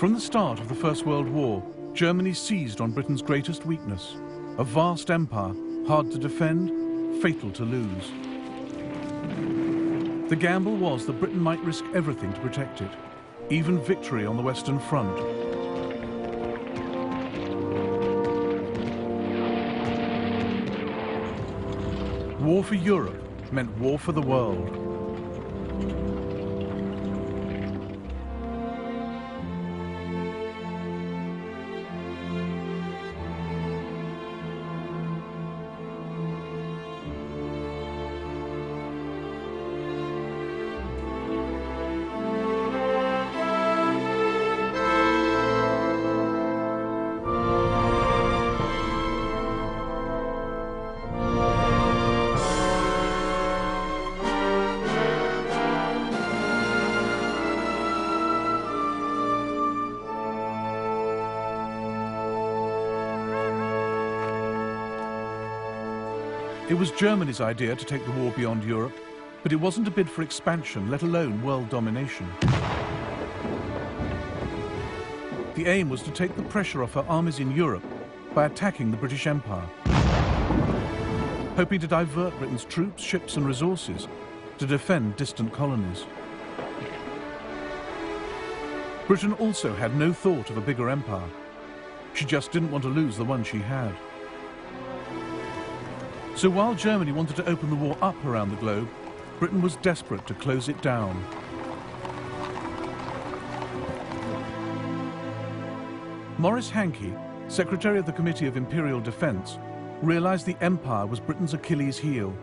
From the start of the First World War, Germany seized on Britain's greatest weakness, a vast empire, hard to defend, fatal to lose. The gamble was that Britain might risk everything to protect it, even victory on the Western Front. War for Europe meant war for the world. It was Germany's idea to take the war beyond Europe, but it wasn't a bid for expansion, let alone world domination. The aim was to take the pressure off her armies in Europe by attacking the British Empire, hoping to divert Britain's troops, ships and resources to defend distant colonies. Britain also had no thought of a bigger empire. She just didn't want to lose the one she had. So while Germany wanted to open the war up around the globe, Britain was desperate to close it down. Maurice Hankey, Secretary of the Committee of Imperial Defence, realised the empire was Britain's Achilles heel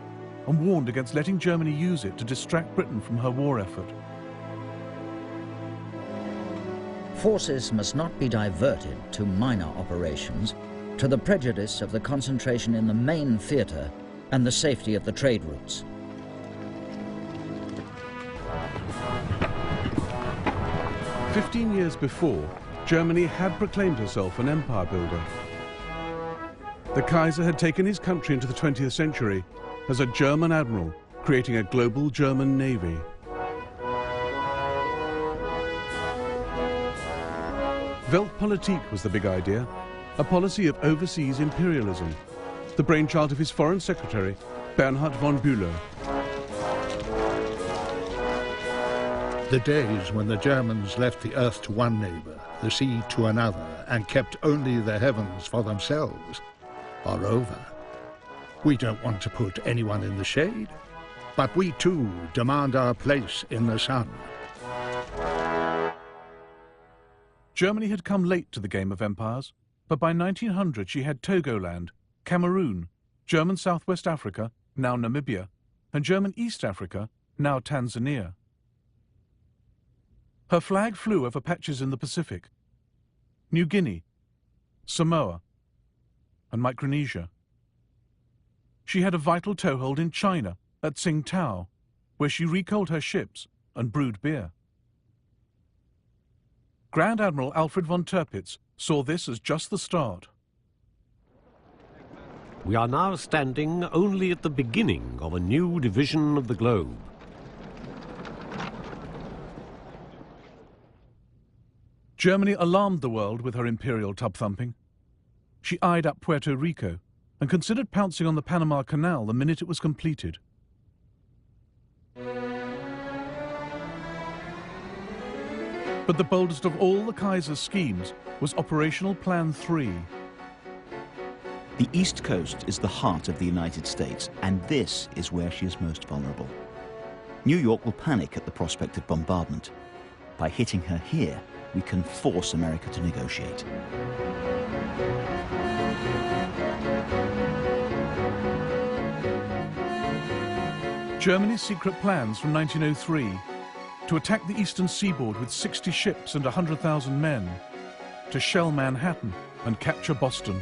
and warned against letting Germany use it to distract Britain from her war effort. Forces must not be diverted to minor operations, to the prejudice of the concentration in the main theatre and the safety of the trade routes. "15 years before, Germany had proclaimed herself an empire builder. The Kaiser had taken his country into the 20th century as a German admiral, creating a global German navy. Weltpolitik was the big idea, a policy of overseas imperialism, the brainchild of his foreign secretary, Bernhard von Bülow. The days when the Germans left the earth to one neighbour, the sea to another, and kept only the heavens for themselves are over. We don't want to put anyone in the shade, but we too demand our place in the sun. Germany had come late to the game of empires, but by 1900 she had Togoland, Cameroon, German Southwest Africa, now Namibia, and German East Africa, now Tanzania. Her flag flew over patches in the Pacific, New Guinea, Samoa, and Micronesia. She had a vital toehold in China, at Tsingtao, where she recoaled her ships and brewed beer. Grand Admiral Alfred von Tirpitz saw this as just the start. We are now standing only at the beginning of a new division of the globe. Germany alarmed the world with her imperial tub-thumping. She eyed up Puerto Rico and considered pouncing on the Panama Canal the minute it was completed. But the boldest of all the Kaiser's schemes was Operational Plan 3. The East Coast is the heart of the United States, and this is where she is most vulnerable. New York will panic at the prospect of bombardment. By hitting her here, we can force America to negotiate. Germany's secret plans from 1903 to attack the eastern seaboard with 60 ships and 100,000 men, to shell Manhattan and capture Boston.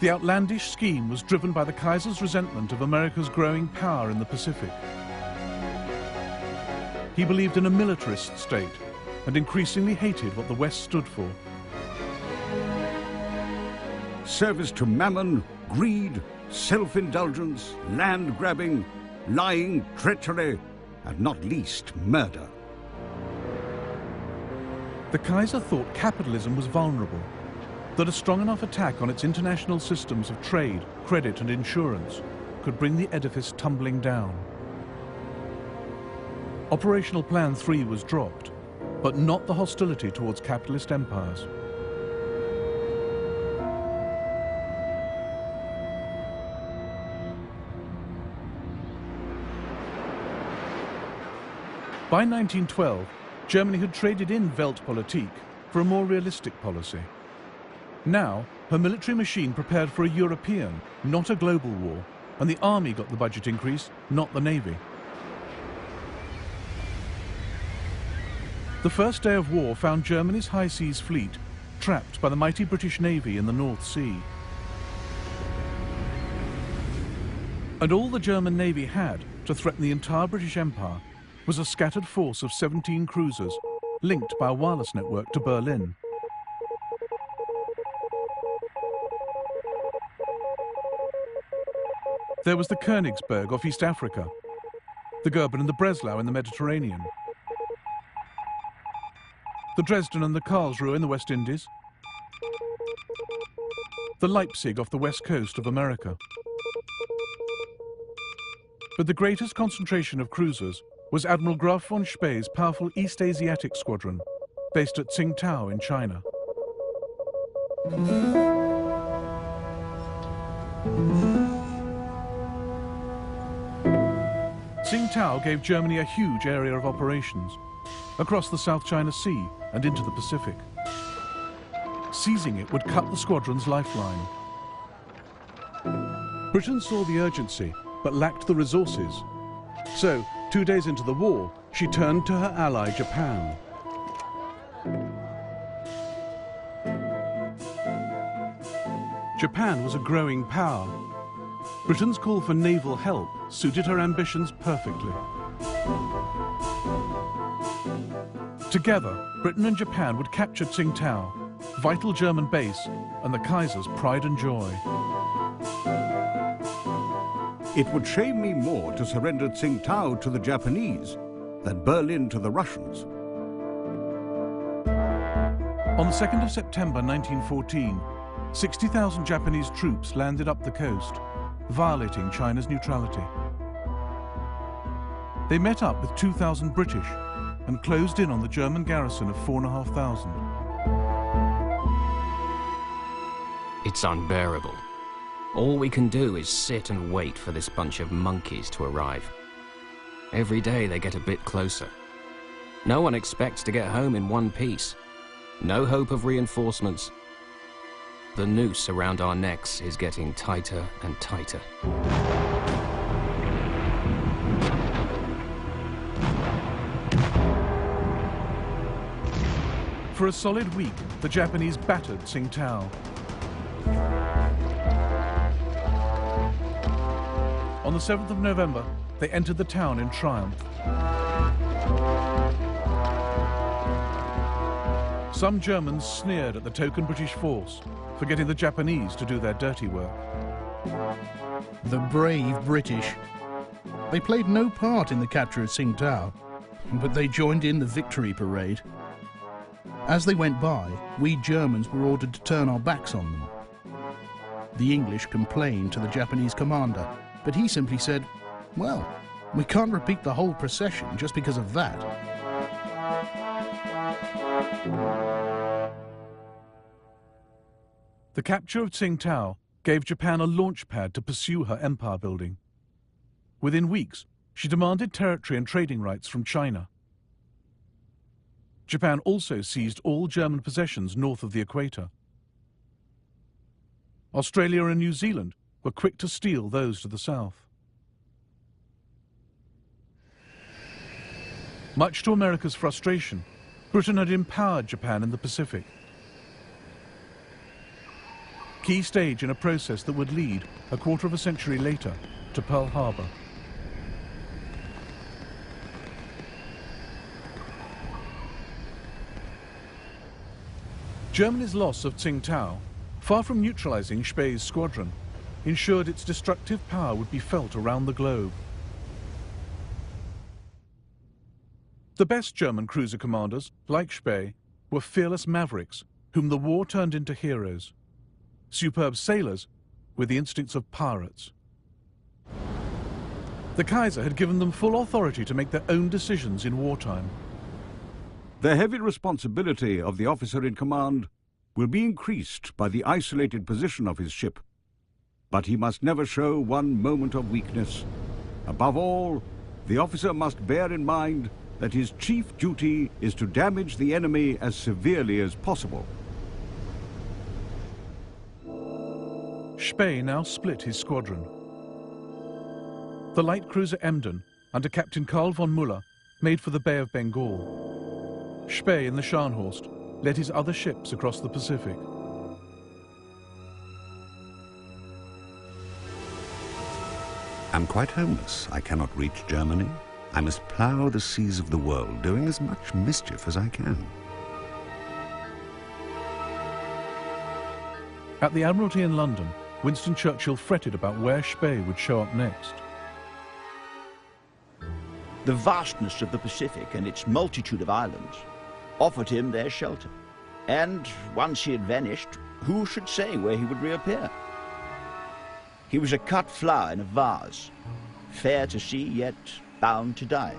The outlandish scheme was driven by the Kaiser's resentment of America's growing power in the Pacific. He believed in a militarist state and increasingly hated what the West stood for. Service to Mammon greed, self-indulgence, land-grabbing, lying, treachery, and not least murder. The Kaiser thought capitalism was vulnerable, that a strong enough attack on its international systems of trade, credit and insurance could bring the edifice tumbling down. Operational Plan 3 was dropped, but not the hostility towards capitalist empires. By 1912, Germany had traded in Weltpolitik for a more realistic policy. Now, her military machine prepared for a European, not a global war, and the army got the budget increase, not the navy. The first day of war found Germany's high seas fleet trapped by the mighty British Navy in the North Sea. And all the German Navy had to threaten the entire British Empire was a scattered force of 17 cruisers linked by a wireless network to Berlin. There was the Königsberg off East Africa, the Goeben and the Breslau in the Mediterranean, the Dresden and the Karlsruhe in the West Indies, the Leipzig off the west coast of America. But the greatest concentration of cruisers was Admiral Graf von Spee's powerful East Asiatic Squadron, based at Tsingtao in China. Tsingtao gave Germany a huge area of operations, across the South China Sea and into the Pacific. Seizing it would cut the squadron's lifeline. Britain saw the urgency, but lacked the resources. So, 2 days into the war, she turned to her ally Japan. Japan was a growing power. Britain's call for naval help suited her ambitions perfectly. Together, Britain and Japan would capture Tsingtao, vital German base, and the Kaiser's pride and joy. It would shame me more to surrender Tsingtao to the Japanese than Berlin to the Russians. On the 2nd of September 1914, 60,000 Japanese troops landed up the coast, violating China's neutrality. They met up with 2,000 British and closed in on the German garrison of 4,500. It's unbearable. All we can do is sit and wait for this bunch of monkeys to arrive. Every day they get a bit closer. No one expects to get home in one piece. No hope of reinforcements. The noose around our necks is getting tighter and tighter. For a solid week, the Japanese battered Tsingtao. On the 7th of November, they entered the town in triumph. Some Germans sneered at the token British force for getting the Japanese to do their dirty work. The brave British. They played no part in the capture of Tsingtao, but they joined in the victory parade. As they went by, we Germans were ordered to turn our backs on them. The English complained to the Japanese commander, but he simply said, well, we can't repeat the whole procession just because of that. The capture of Tsingtao gave Japan a launch pad to pursue her empire building. Within weeks, she demanded territory and trading rights from China. Japan also seized all German possessions north of the equator. Australia and New Zealand were quick to steal those to the south. Much to America's frustration, Britain had empowered Japan in the Pacific. Key stage in a process that would lead, a quarter of a century later, to Pearl Harbor. Germany's loss of Tsingtao, far from neutralizing Spee's squadron, ensured its destructive power would be felt around the globe. The best German cruiser commanders, like Spee, were fearless mavericks whom the war turned into heroes. Superb sailors with the instincts of pirates. The Kaiser had given them full authority to make their own decisions in wartime. The heavy responsibility of the officer in command will be increased by the isolated position of his ship. But he must never show one moment of weakness. Above all, the officer must bear in mind that his chief duty is to damage the enemy as severely as possible. Spee now split his squadron. The light cruiser Emden, under Captain Karl von Müller, made for the Bay of Bengal. Spee in the Scharnhorst led his other ships across the Pacific. I'm quite homeless. I cannot reach Germany. I must plough the seas of the world, doing as much mischief as I can. At the Admiralty in London, Winston Churchill fretted about where Spee would show up next. The vastness of the Pacific and its multitude of islands offered him their shelter. And once he had vanished, who should say where he would reappear? He was a cut flower in a vase, fair to see, yet bound to die.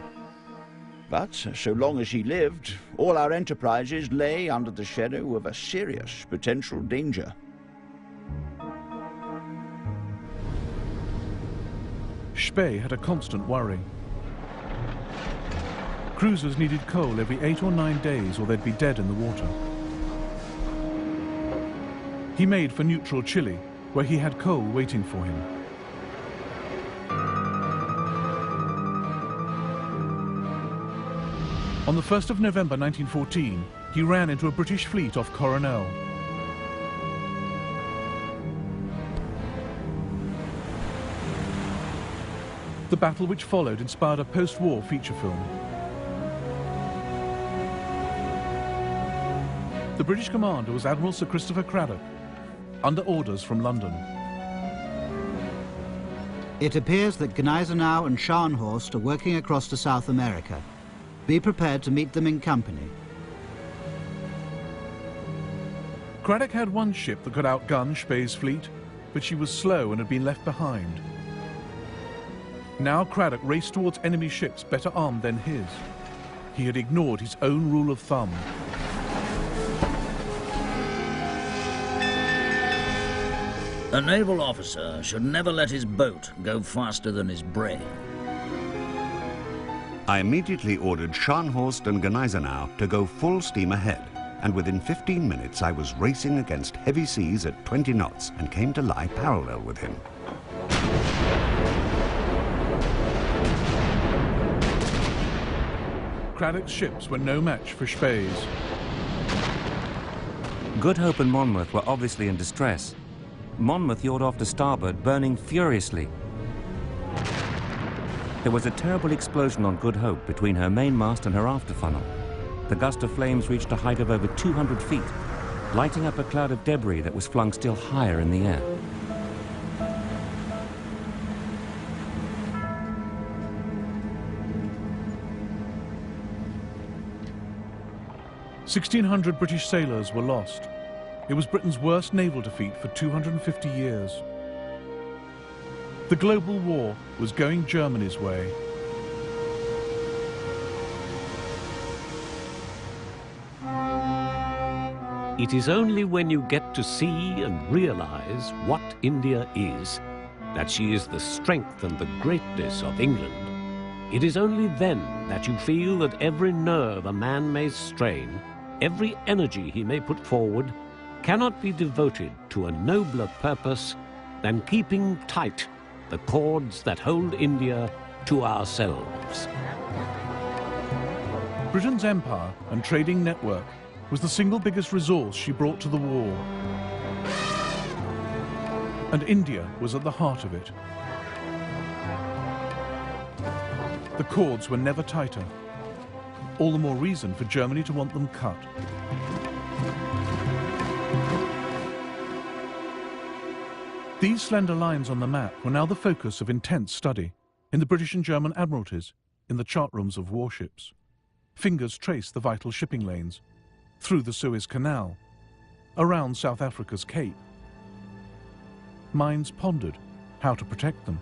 But so long as he lived, all our enterprises lay under the shadow of a serious potential danger. Spee had a constant worry. Cruisers needed coal every 8 or 9 days or they'd be dead in the water. He made for neutral Chile, where he had coal waiting for him. On the 1st of November 1914, he ran into a British fleet off Coronel. The battle which followed inspired a post-war feature film. The British commander was Admiral Sir Christopher Cradock, under orders from London. It appears that Gneisenau and Scharnhorst are working across to South America. Be prepared to meet them in company. Cradock had one ship that could outgun Spee's fleet, but she was slow and had been left behind. Now Cradock raced towards enemy ships better armed than his. He had ignored his own rule of thumb. A naval officer should never let his boat go faster than his brain. I immediately ordered Scharnhorst and Gneisenau to go full steam ahead, and within 15 minutes I was racing against heavy seas at 20 knots and came to lie parallel with him. Cradock's ships were no match for Spee's. Good Hope and Monmouth were obviously in distress. Monmouth yawed off to starboard, burning furiously. There was a terrible explosion on Good Hope between her mainmast and her after funnel. The gust of flames reached a height of over 200 feet, lighting up a cloud of debris that was flung still higher in the air. "1,600 British sailors were lost. It was Britain's worst naval defeat for 250 years. The global war was going Germany's way. It is only when you get to see and realize what India is, that she is the strength and the greatness of England. It is only then that you feel that every nerve a man may strain, every energy he may put forward, cannot be devoted to a nobler purpose than keeping tight the cords that hold India to ourselves. Britain's empire and trading network was the single biggest resource she brought to the war. And India was at the heart of it. The cords were never tighter. All the more reason for Germany to want them cut. The These slender lines on the map were now the focus of intense study in the British and German admiralties, in the chart rooms of warships. Fingers traced the vital shipping lanes, through the Suez Canal, around South Africa's Cape. Minds pondered how to protect them,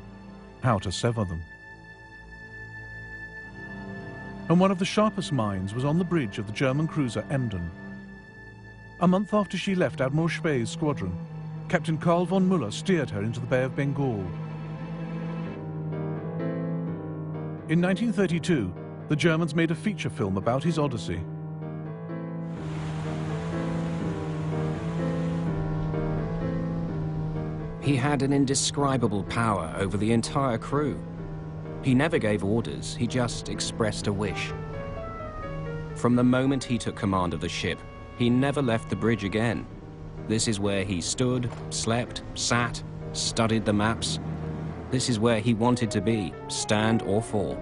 how to sever them. And one of the sharpest minds was on the bridge of the German cruiser Emden. A month after she left Admiral Spee's squadron, Captain Karl von Müller steered her into the Bay of Bengal. In 1932, the Germans made a feature film about his odyssey. He had an indescribable power over the entire crew. He never gave orders, he just expressed a wish. From the moment he took command of the ship, he never left the bridge again. This is where he stood, slept, sat, studied the maps. This is where he wanted to be, stand or fall.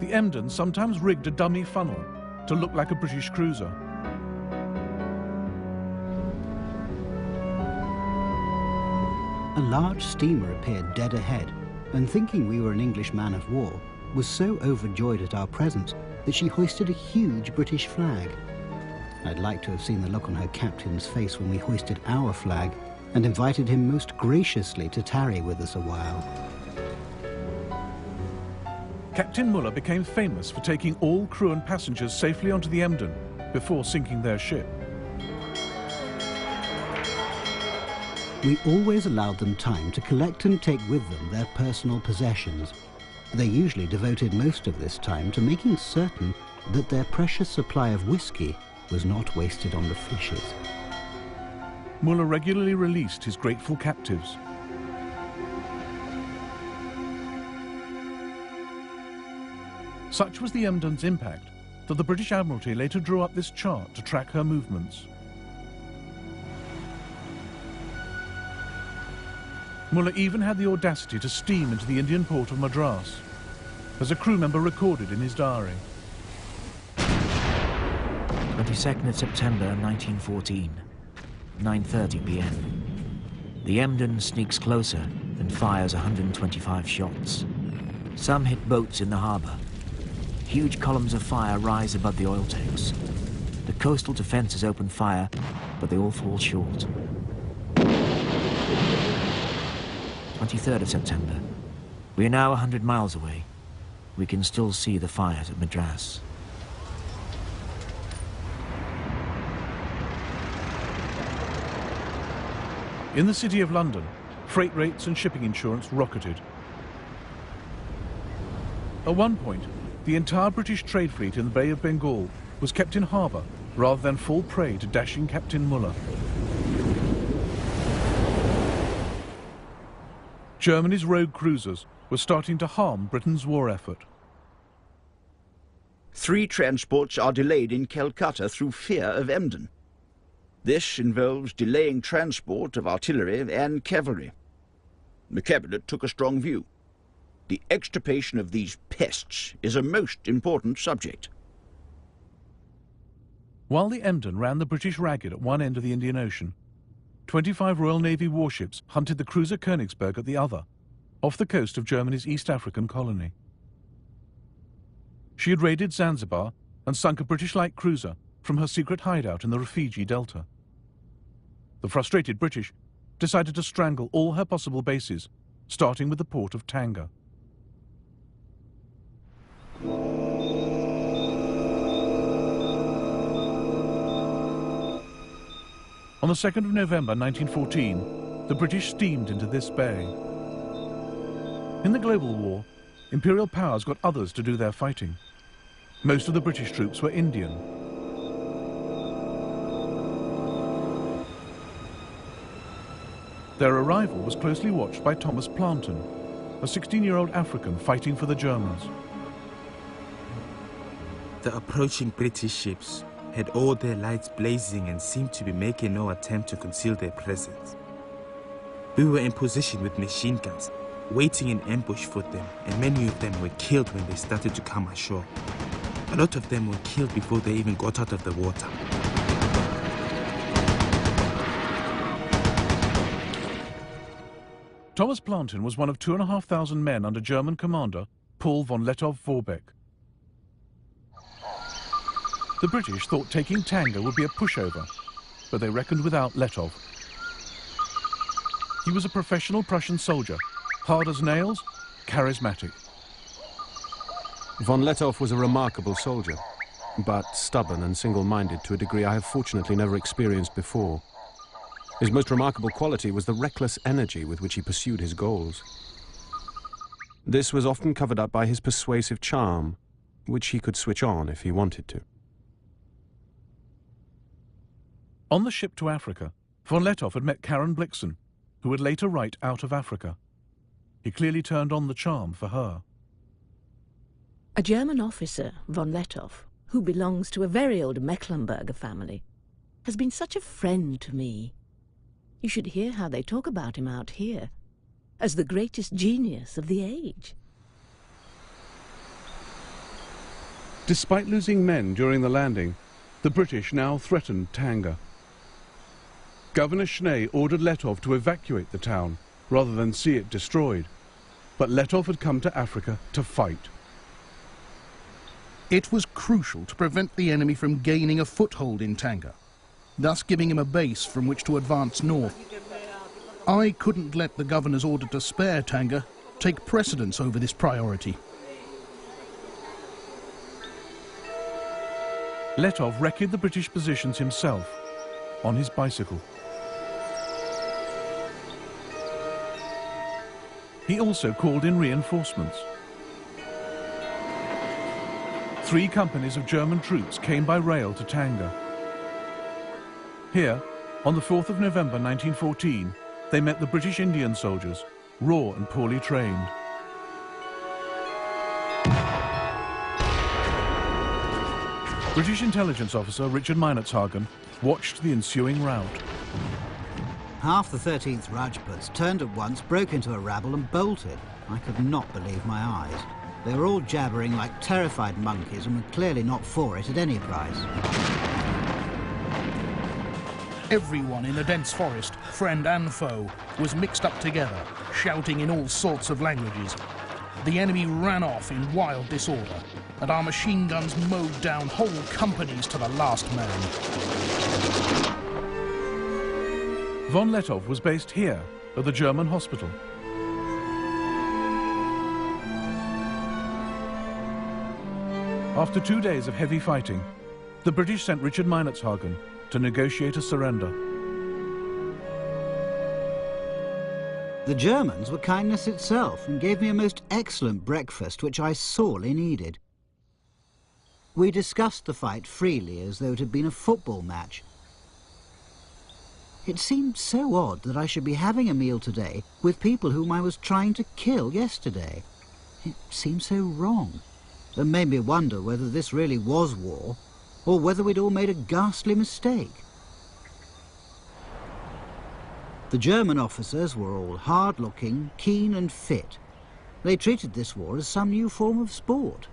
The Emden sometimes rigged a dummy funnel to look like a British cruiser. A large steamer appeared dead ahead, and thinking we were an English man of war, was so overjoyed at our presence that she hoisted a huge British flag. I'd like to have seen the look on her captain's face when we hoisted our flag and invited him most graciously to tarry with us a while. Captain Müller became famous for taking all crew and passengers safely onto the Emden before sinking their ship. We always allowed them time to collect and take with them their personal possessions. They usually devoted most of this time to making certain that their precious supply of whiskey was not wasted on the fishes. Müller regularly released his grateful captives. Such was the Emden's impact that the British Admiralty later drew up this chart to track her movements. Müller even had the audacity to steam into the Indian port of Madras, as a crew member recorded in his diary. 22nd of September 1914, 9:30 p.m. The Emden sneaks closer and fires 125 shots. Some hit boats in the harbour. Huge columns of fire rise above the oil tanks. The coastal defences open fire, but they all fall short. 23rd of September. We are now 100 miles away. We can still see the fires at Madras. In the City of London, freight rates and shipping insurance rocketed. At one point, the entire British trade fleet in the Bay of Bengal was kept in harbour rather than fall prey to dashing Captain Müller. Germany's rogue cruisers were starting to harm Britain's war effort. 3 transports are delayed in Calcutta through fear of Emden. This involves delaying transport of artillery and cavalry. The Cabinet took a strong view. The extirpation of these pests is a most important subject. While the Emden ran the British ragged at one end of the Indian Ocean, 25 Royal Navy warships hunted the cruiser Königsberg at the other, off the coast of Germany's East African colony. She had raided Zanzibar and sunk a British light cruiser from her secret hideout in the Rufiji Delta. The frustrated British decided to strangle all her possible bases, starting with the port of Tanga. On the 2nd of November 1914, the British steamed into this bay. In the global war, imperial powers got others to do their fighting. Most of the British troops were Indian. Their arrival was closely watched by Thomas Planton, a 16-year-old African fighting for the Germans. The approaching British ships had all their lights blazing and seemed to be making no attempt to conceal their presence. We were in position with machine guns, waiting in ambush for them, and many of them were killed when they started to come ashore. A lot of them were killed before they even got out of the water. Thomas Plantin was one of 2,500 men under German commander Paul von Lettow-Vorbeck. The British thought taking Tanga would be a pushover, but they reckoned without Lettow. He was a professional Prussian soldier, hard as nails, charismatic. Von Lettow was a remarkable soldier, but stubborn and single-minded to a degree I have fortunately never experienced before. His most remarkable quality was the reckless energy with which he pursued his goals. This was often covered up by his persuasive charm, which he could switch on if he wanted to. On the ship to Africa, von Lettow had met Karen Blixen, who would later write Out of Africa. He clearly turned on the charm for her. A German officer, von Lettow, who belongs to a very old Mecklenburger family, has been such a friend to me. You should hear how they talk about him out here, as the greatest genius of the age. Despite losing men during the landing, the British now threatened Tanga. Governor Schnee ordered Lettow to evacuate the town, rather than see it destroyed. But Lettow had come to Africa to fight. It was crucial to prevent the enemy from gaining a foothold in Tanga, thus giving him a base from which to advance north. I couldn't let the governor's order to spare Tanga take precedence over this priority. Lettow wrecked the British positions himself, on his bicycle. He also called in reinforcements. 3 companies of German troops came by rail to Tanga. Here, on the 4th of November 1914, they met the British Indian soldiers, raw and poorly trained. British intelligence officer Richard Meinertzhagen watched the ensuing rout. Half the 13th Rajputs turned at once, broke into a rabble and bolted. I could not believe my eyes. They were all jabbering like terrified monkeys and were clearly not for it at any price. Everyone in the dense forest, friend and foe, was mixed up together, shouting in all sorts of languages. The enemy ran off in wild disorder, and our machine guns mowed down whole companies to the last man. Von Lettow was based here, at the German hospital. After 2 days of heavy fighting, the British sent Richard Meinertzhagen to negotiate a surrender. The Germans were kindness itself and gave me a most excellent breakfast, which I sorely needed. We discussed the fight freely as though it had been a football match. It seemed so odd that I should be having a meal today with people whom I was trying to kill yesterday. It seemed so wrong, and made me wonder whether this really was war, or whether we'd all made a ghastly mistake. The German officers were all hard-looking, keen and fit. They treated this war as some new form of sport.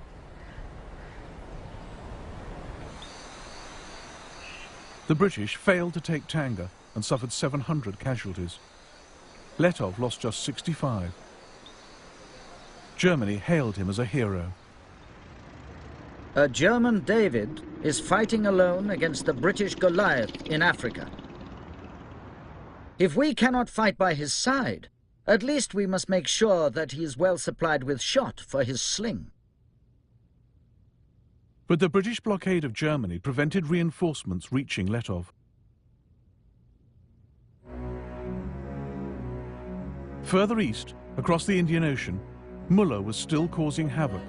The British failed to take Tanga and suffered 700 casualties. Lettow lost just 65. Germany hailed him as a hero. A German David is fighting alone against the British Goliath in Africa. If we cannot fight by his side, at least we must make sure that he is well supplied with shot for his sling. But the British blockade of Germany prevented reinforcements reaching Lettow. Further east, across the Indian Ocean, Muller was still causing havoc.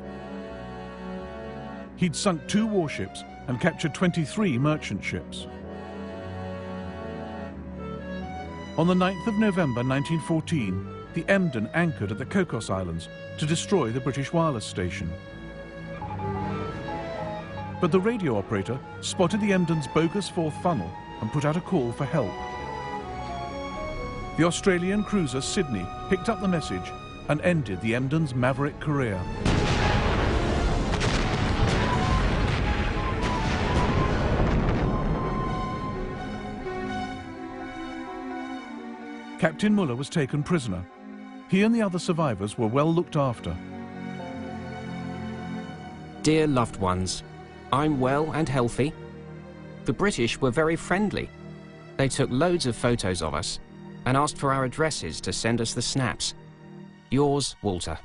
He'd sunk 2 warships and captured 23 merchant ships. On the 9th of November 1914, the Emden anchored at the Cocos Islands to destroy the British wireless station. But the radio operator spotted the Emden's bogus 4th funnel and put out a call for help. The Australian cruiser Sydney picked up the message and ended the Emden's maverick career. Captain Muller was taken prisoner, He and the other survivors were well looked after. Dear loved ones, I'm well and healthy. The British were very friendly. They took loads of photos of us and asked for our addresses to send us the snaps. Yours, Walter.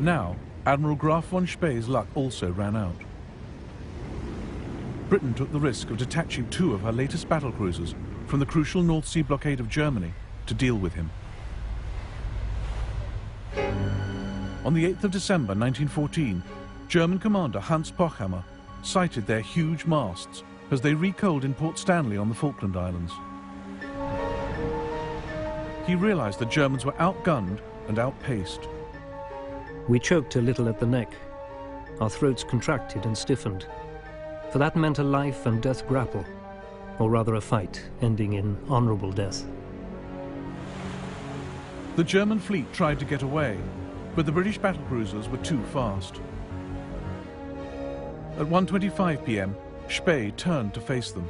Now, Admiral Graf von Spee's luck also ran out. Britain took the risk of detaching 2 of her latest battlecruisers from the crucial North Sea blockade of Germany to deal with him. On the 8th of December 1914, German commander Hans Pochhammer sighted their huge masts as they recoaled in Port Stanley on the Falkland Islands. He realized the Germans were outgunned and outpaced. We choked a little at the neck. Our throats contracted and stiffened. For that meant a life and death grapple, or rather a fight ending in honorable death. The German fleet tried to get away, but the British battlecruisers were too fast. At 1:25 p.m, Spee turned to face them.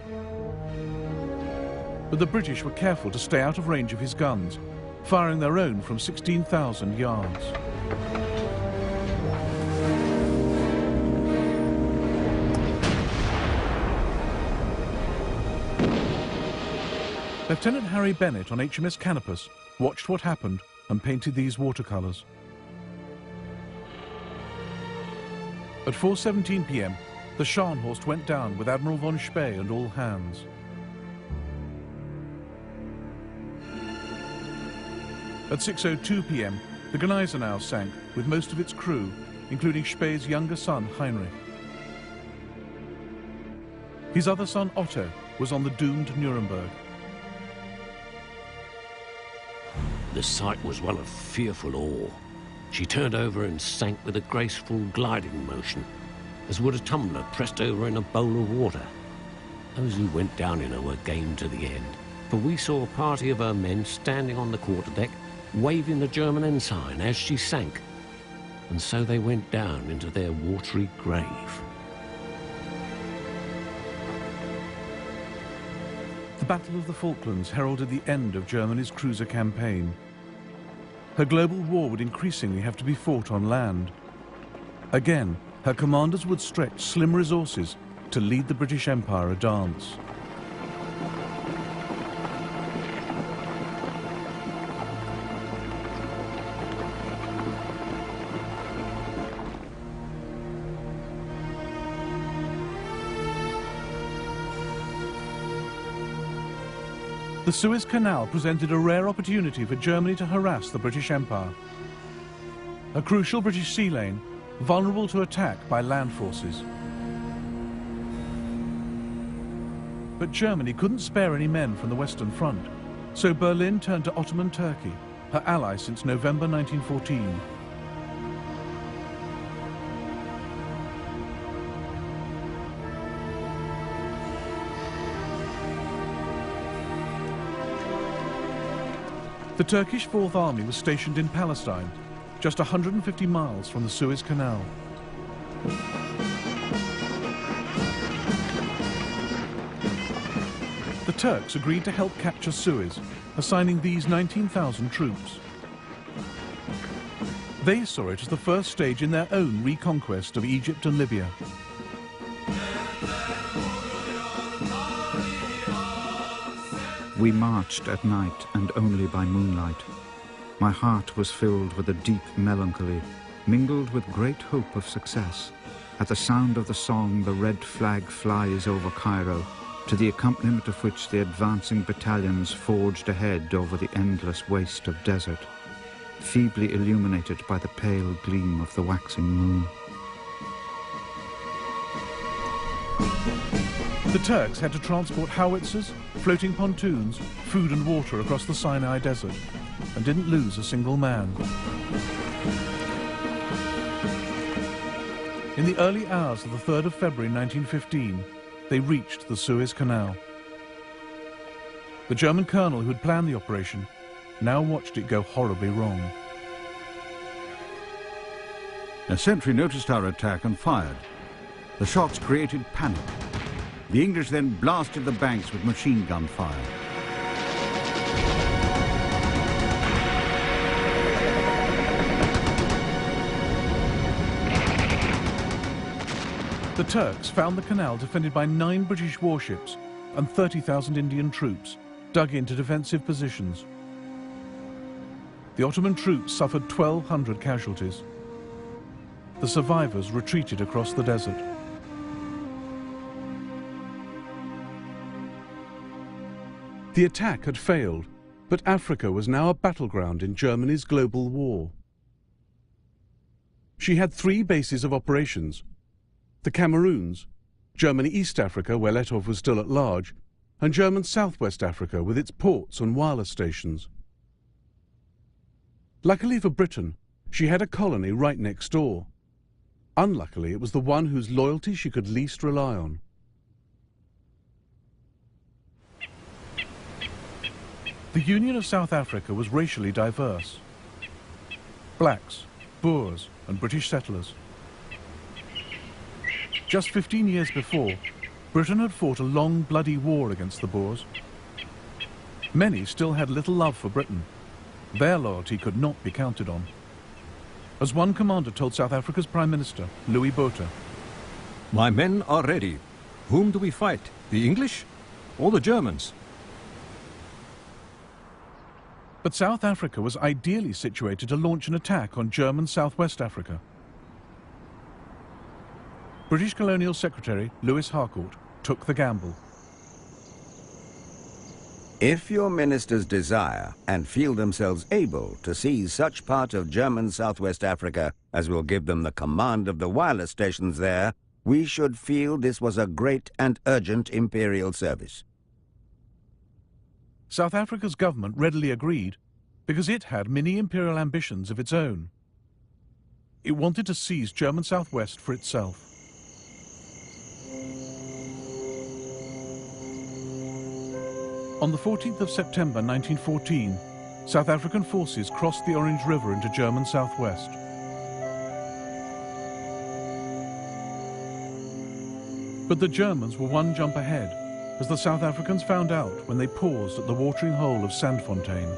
But the British were careful to stay out of range of his guns, firing their own from 16,000 yards. Lieutenant Harry Bennett on HMS Canopus watched what happened and painted these watercolours. At 4:17 p.m, the Scharnhorst went down with Admiral von Spee and all hands. At 6:02 p.m, the Gneisenau sank with most of its crew, including Spee's younger son, Heinrich. His other son, Otto, was on the doomed Nuremberg. The sight was one of fearful awe. She turned over and sank with a graceful gliding motion, as would a tumbler pressed over in a bowl of water. Those who went down in her were game to the end, for we saw a party of her men standing on the quarterdeck, waving the German ensign as she sank, and so they went down into their watery grave. The Battle of the Falklands heralded the end of Germany's cruiser campaign. Her global war would increasingly have to be fought on land. Again, her commanders would stretch slim resources to lead the British Empire a dance. The Suez Canal presented a rare opportunity for Germany to harass the British Empire. A crucial British sea lane, vulnerable to attack by land forces. But Germany couldn't spare any men from the Western Front, so Berlin turned to Ottoman Turkey, her ally since November 1914. The Turkish Fourth Army was stationed in Palestine, just 150 miles from the Suez Canal. The Turks agreed to help capture Suez, assigning these 19,000 troops. They saw it as the first stage in their own reconquest of Egypt and Libya. We marched at night and only by moonlight. My heart was filled with a deep melancholy, mingled with great hope of success. At the sound of the song, the red flag flies over Cairo, to the accompaniment of which the advancing battalions forged ahead over the endless waste of desert, feebly illuminated by the pale gleam of the waxing moon. The Turks had to transport howitzers, floating pontoons, food and water across the Sinai Desert, and didn't lose a single man. In the early hours of the 3rd of February 1915, they reached the Suez Canal. The German colonel who had planned the operation now watched it go horribly wrong. A sentry noticed our attack and fired. The shots created panic. The English then blasted the banks with machine gun fire. The Turks found the canal defended by 9 British warships and 30,000 Indian troops dug into defensive positions. The Ottoman troops suffered 1,200 casualties. The survivors retreated across the desert. The attack had failed, but Africa was now a battleground in Germany's global war. She had 3 bases of operations: the Cameroons, Germany East Africa, where Letov was still at large, and German Southwest Africa with its ports and wireless stations. Luckily for Britain, she had a colony right next door. Unluckily, it was the one whose loyalty she could least rely on. The Union of South Africa was racially diverse. Blacks, Boers, and British settlers. Just 15 years before, Britain had fought a long, bloody war against the Boers. Many still had little love for Britain. Their loyalty could not be counted on. As one commander told South Africa's Prime Minister, Louis Botha, "My men are ready. Whom do we fight? The English or the Germans?" But South Africa was ideally situated to launch an attack on German Southwest Africa. British Colonial Secretary Lewis Harcourt took the gamble. If your ministers desire and feel themselves able to seize such part of German Southwest Africa as will give them the command of the wireless stations there, we should feel this was a great and urgent imperial service. South Africa's government readily agreed because it had mini-imperial ambitions of its own. It wanted to seize German Southwest for itself. On the 14th of September 1914, South African forces crossed the Orange River into German Southwest. But the Germans were one jump ahead, as the South Africans found out when they paused at the watering hole of Sandfontein.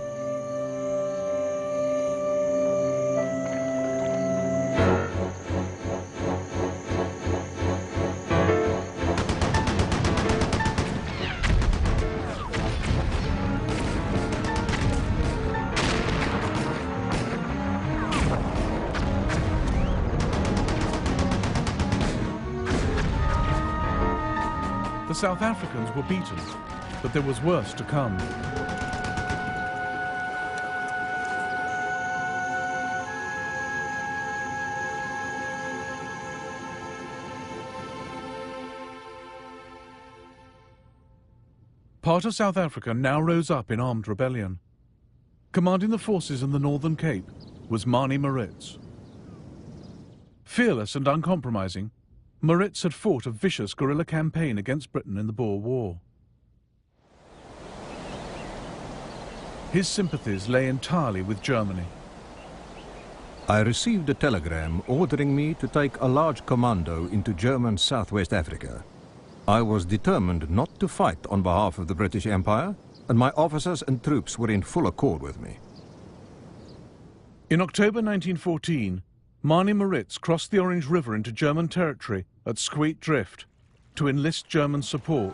The South Africans were beaten, but there was worse to come. Part of South Africa now rose up in armed rebellion. Commanding the forces in the Northern Cape was Manie Maritz. Fearless and uncompromising, Maritz had fought a vicious guerrilla campaign against Britain in the Boer War. His sympathies lay entirely with Germany. I received a telegram ordering me to take a large commando into German Southwest Africa. I was determined not to fight on behalf of the British Empire, and my officers and troops were in full accord with me. In October 1914, Manie Maritz crossed the Orange River into German territory at Squeet Drift to enlist German support.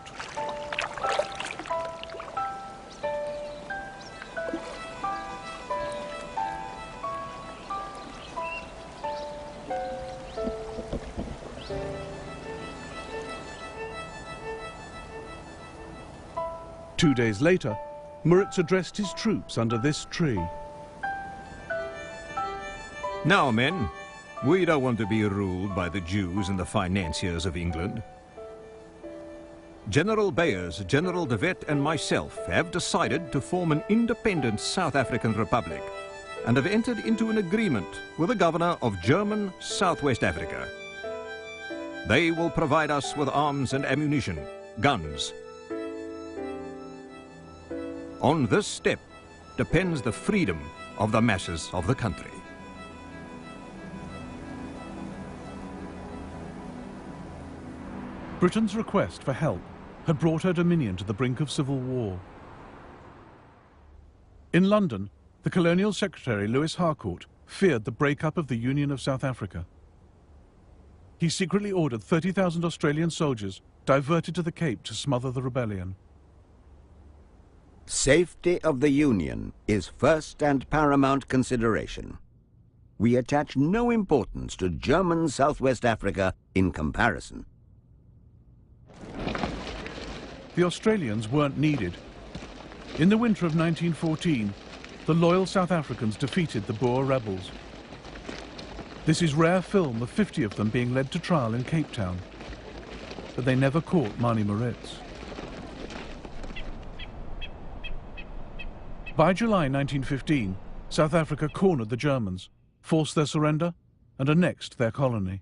Two days later, Maritz addressed his troops under this tree. Now, men, we don't want to be ruled by the Jews and the financiers of England. General Beyers, General de Wet and myself have decided to form an independent South African Republic and have entered into an agreement with the governor of German Southwest Africa. They will provide us with arms and ammunition, guns. On this step depends the freedom of the masses of the country. Britain's request for help had brought her dominion to the brink of civil war. In London, the Colonial Secretary Lewis Harcourt feared the breakup of the Union of South Africa. He secretly ordered 30,000 Australian soldiers diverted to the Cape to smother the rebellion. Safety of the Union is first and paramount consideration. We attach no importance to German Southwest Africa in comparison. The Australians weren't needed. In the winter of 1914, the loyal South Africans defeated the Boer rebels. This is rare film of 50 of them being led to trial in Cape Town. But they never caught Mani Moritz. By July 1915, South Africa cornered the Germans, forced their surrender, and annexed their colony.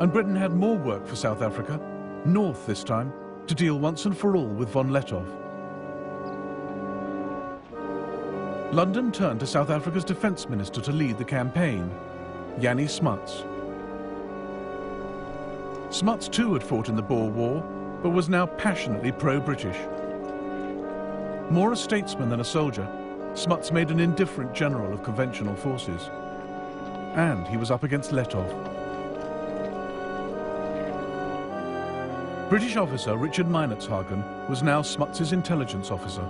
And Britain had more work for South Africa, north this time, to deal once and for all with von Lettow. London turned to South Africa's defence minister to lead the campaign, Jannie Smuts. Smuts too had fought in the Boer War, but was now passionately pro-British. More a statesman than a soldier, Smuts made an indifferent general of conventional forces. And he was up against Lettow. British officer Richard Meinertzhagen was now Smuts's intelligence officer.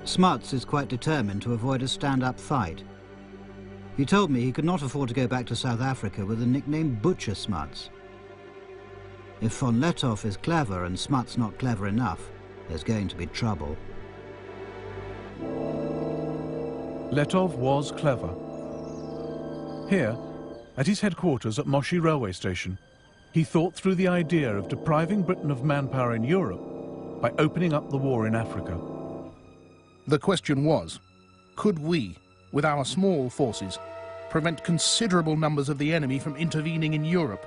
Smuts is quite determined to avoid a stand-up fight. He told me he could not afford to go back to South Africa with the nickname Butcher Smuts. If von Lettow is clever and Smuts not clever enough, there's going to be trouble. Lettow was clever. Here, at his headquarters at Moshi railway station, he thought through the idea of depriving Britain of manpower in Europe by opening up the war in Africa. The question was, could we, with our small forces, prevent considerable numbers of the enemy from intervening in Europe,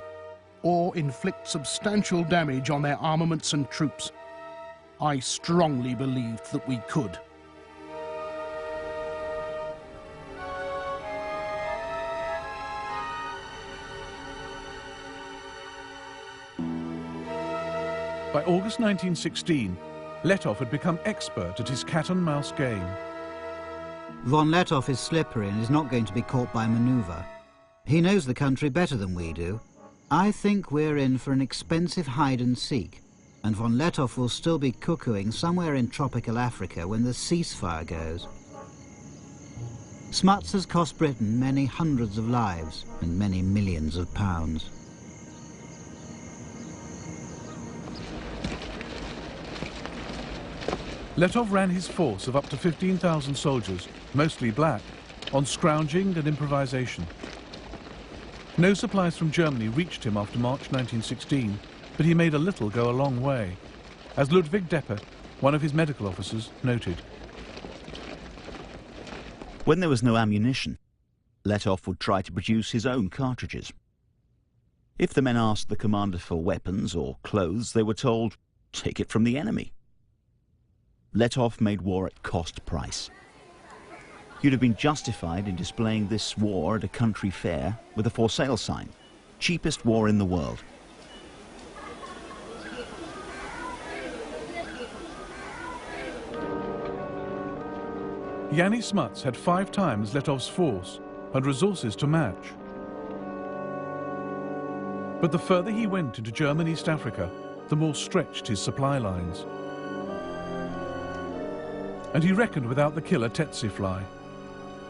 or inflict substantial damage on their armaments and troops? I strongly believed that we could. By August 1916, Lettow had become expert at his cat-and-mouse game. Von Lettow is slippery and is not going to be caught by manoeuvre. He knows the country better than we do. I think we're in for an expensive hide-and-seek, and von Lettow will still be cuckooing somewhere in tropical Africa when the ceasefire goes. Smuts has cost Britain many hundreds of lives and many millions of pounds. Lettow ran his force of up to 15,000 soldiers, mostly black, on scrounging and improvisation. No supplies from Germany reached him after March 1916, but he made a little go a long way, as Ludwig Deppe, one of his medical officers, noted. When there was no ammunition, Lettow would try to produce his own cartridges. If the men asked the commander for weapons or clothes, they were told, "Take it from the enemy." Lettow made war at cost price. You'd have been justified in displaying this war at a country fair with a for sale sign. Cheapest war in the world. Jannie Smuts had 5 times Lettow's force and resources to match. But the further he went into German East Africa, the more stretched his supply lines. And he reckoned without the killer tsetse fly.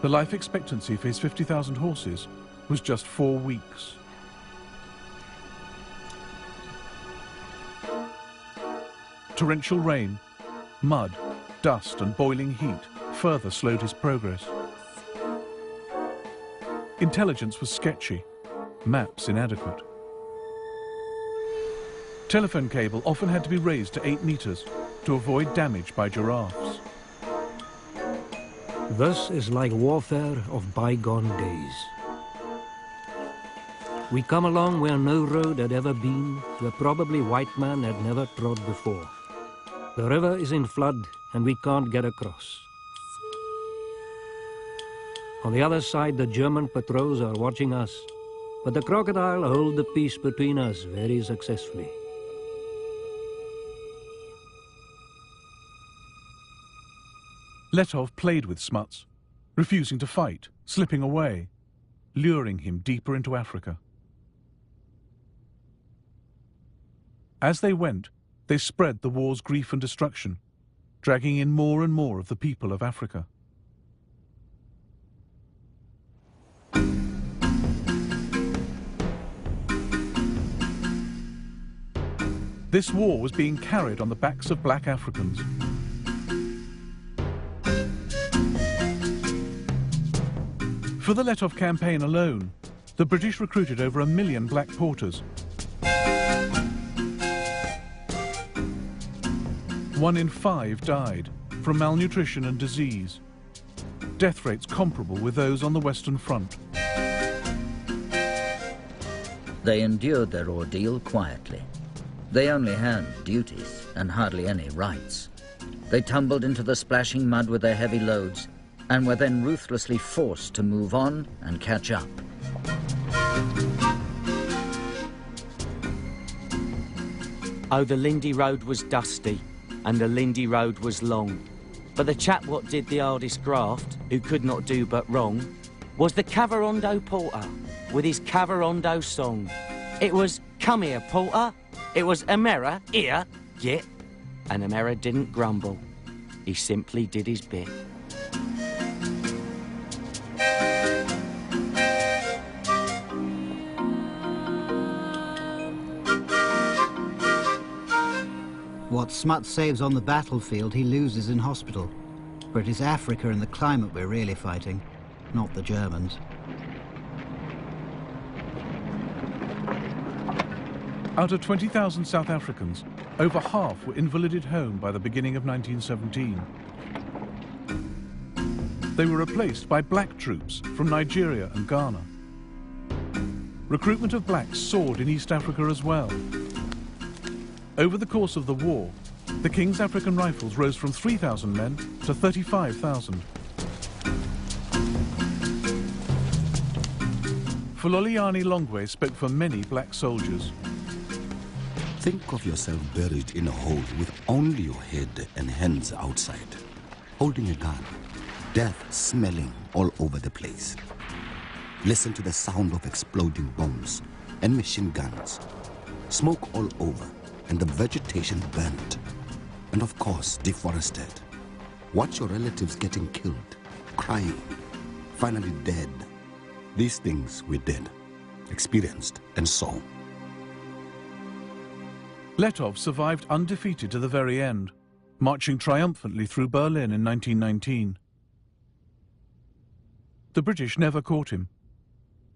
The life expectancy for his 50,000 horses was just 4 weeks. Torrential rain, mud, dust and boiling heat further slowed his progress. Intelligence was sketchy, maps inadequate. Telephone cable often had to be raised to 8 meters to avoid damage by giraffes. Thus is like warfare of bygone days. We come along where no road had ever been, where probably white man had never trod before. The river is in flood and we can't get across. On the other side, the German patrols are watching us, but the crocodile hold the peace between us very successfully. Letov played with Smuts, refusing to fight, slipping away, luring him deeper into Africa. As they went, they spread the war's grief and destruction, dragging in more and more of the people of Africa. This war was being carried on the backs of black Africans. For the Letov campaign alone, the British recruited over 1 million black porters. 1 in 5 died from malnutrition and disease, death rates comparable with those on the Western Front. They endured their ordeal quietly. They only had duties and hardly any rights. They tumbled into the splashing mud with their heavy loads and were then ruthlessly forced to move on and catch up. Oh, the Lindy Road was dusty, and the Lindy Road was long. But the chap what did the hardest graft, who could not do but wrong, was the Cavarondo porter, with his Cavarondo song. It was, "Come here, porter." It was, "Amera, here, get." And Amera didn't grumble. He simply did his bit. What Smuts saves on the battlefield, he loses in hospital. For it is Africa and the climate we're really fighting, not the Germans. Out of 20,000 South Africans, over half were invalided home by the beginning of 1917. They were replaced by black troops from Nigeria and Ghana. Recruitment of blacks soared in East Africa as well. Over the course of the war, the King's African Rifles rose from 3,000 men to 35,000. Fuloliani Longwe spoke for many black soldiers. Think of yourself buried in a hole with only your head and hands outside, holding a gun, death smelling all over the place. Listen to the sound of exploding bombs and machine guns, smoke all over, and the vegetation burnt, and of course deforested. Watch your relatives getting killed, crying, finally dead. These things we did, experienced, and saw. Letov survived undefeated to the very end, marching triumphantly through Berlin in 1919. The British never caught him,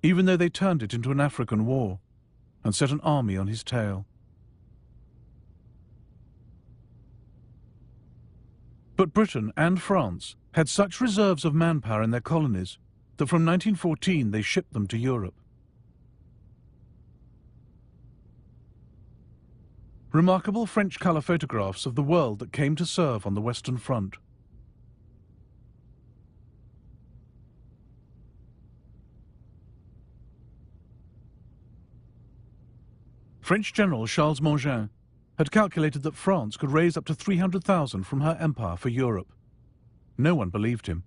even though they turned it into an African war and set an army on his tail. But Britain and France had such reserves of manpower in their colonies that from 1914 they shipped them to Europe. Remarkable French colour photographs of the world that came to serve on the Western Front. French General Charles Mangin had calculated that France could raise up to 300,000 from her empire for Europe. No one believed him.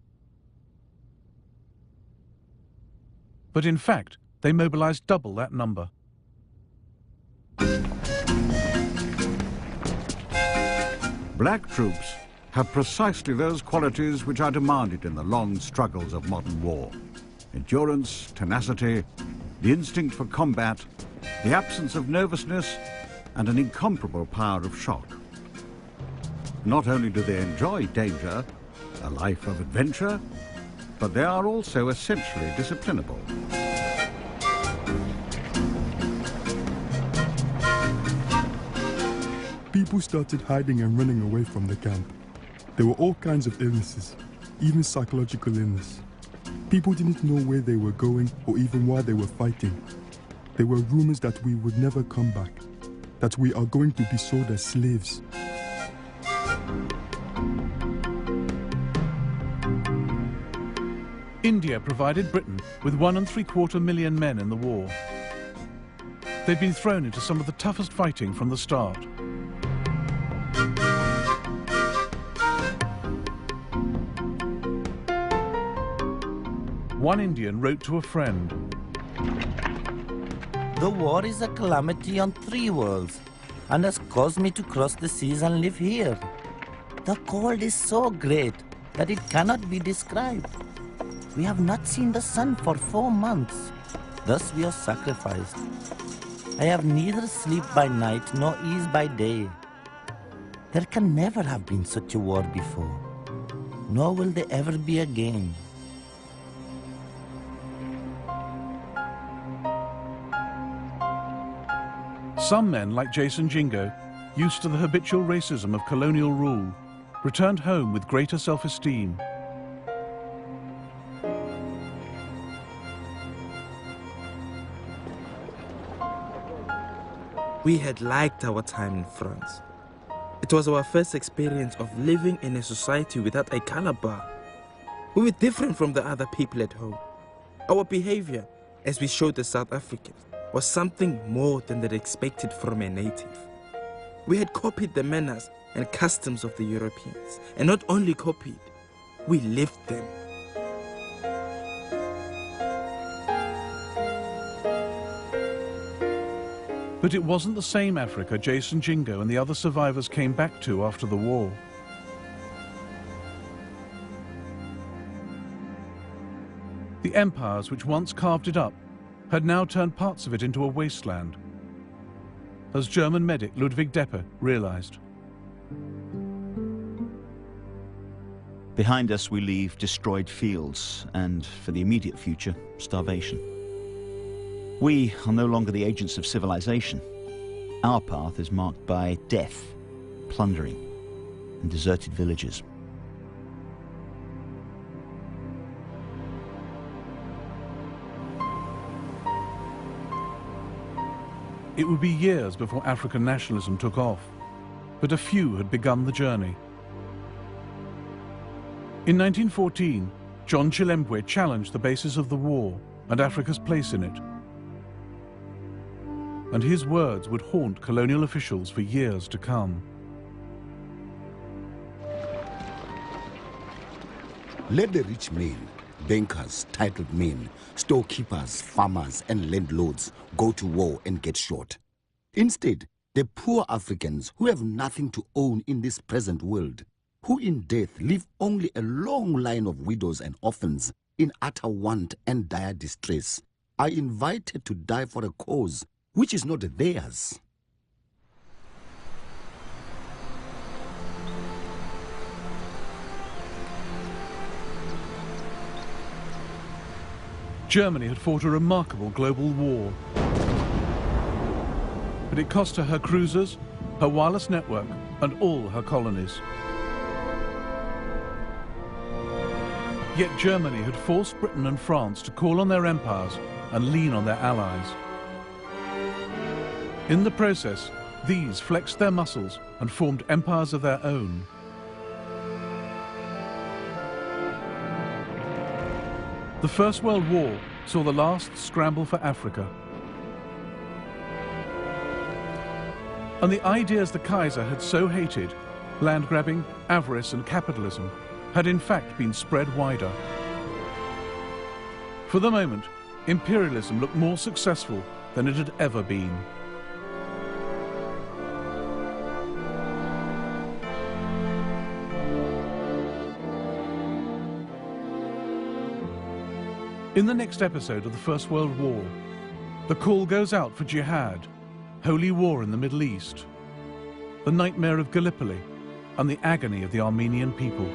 But in fact, they mobilized double that number. Black troops have precisely those qualities which are demanded in the long struggles of modern war. Endurance, tenacity, the instinct for combat, the absence of nervousness, and an incomparable power of shock. Not only do they enjoy danger, a life of adventure, but they are also essentially disciplinable. People started hiding and running away from the camp. There were all kinds of illnesses, even psychological illness. People didn't know where they were going or even why they were fighting. There were rumors that we would never come back, that we are going to be sold as slaves. India provided Britain with 1.75 million men in the war. They'd been thrown into some of the toughest fighting from the start. One Indian wrote to a friend, "The war is a calamity on 3 worlds and has caused me to cross the seas and live here. The cold is so great that it cannot be described. We have not seen the sun for 4 months. Thus we are sacrificed. I have neither sleep by night nor ease by day. There can never have been such a war before, nor will there ever be again." Some men, like Jason Jingo, used to the habitual racism of colonial rule, returned home with greater self-esteem. We had liked our time in France. It was our first experience of living in a society without a color bar. We were different from the other people at home. Our behavior, as we showed the South Africans, was something more than they'd expected from a native. We had copied the manners and customs of the Europeans, and not only copied, we lived them. But it wasn't the same Africa Jason Jingo and the other survivors came back to after the war. The empires which once carved it up had now turned parts of it into a wasteland, as German medic Ludwig Deppe realized. Behind us we leave destroyed fields and, for the immediate future, starvation. We are no longer the agents of civilization. Our path is marked by death, plundering, and deserted villages. It would be years before African nationalism took off, but a few had begun the journey. In 1914, John Chilembwe challenged the basis of the war and Africa's place in it. And his words would haunt colonial officials for years to come. Let the rich men, bankers, titled men, storekeepers, farmers, and landlords go to war and get shot. Instead, the poor Africans who have nothing to own in this present world, who in death leave only a long line of widows and orphans in utter want and dire distress, are invited to die for a cause which is not theirs. Germany had fought a remarkable global war, but it cost her cruisers, her wireless network, and all her colonies. Yet Germany had forced Britain and France to call on their empires and lean on their allies. In the process, these flexed their muscles and formed empires of their own. The First World War saw the last scramble for Africa. And the ideas the Kaiser had so hated, land grabbing, avarice and capitalism, had in fact been spread wider. For the moment, imperialism looked more successful than it had ever been. In the next episode of the First World War, the call goes out for jihad, holy war in the Middle East, the nightmare of Gallipoli, and the agony of the Armenian people.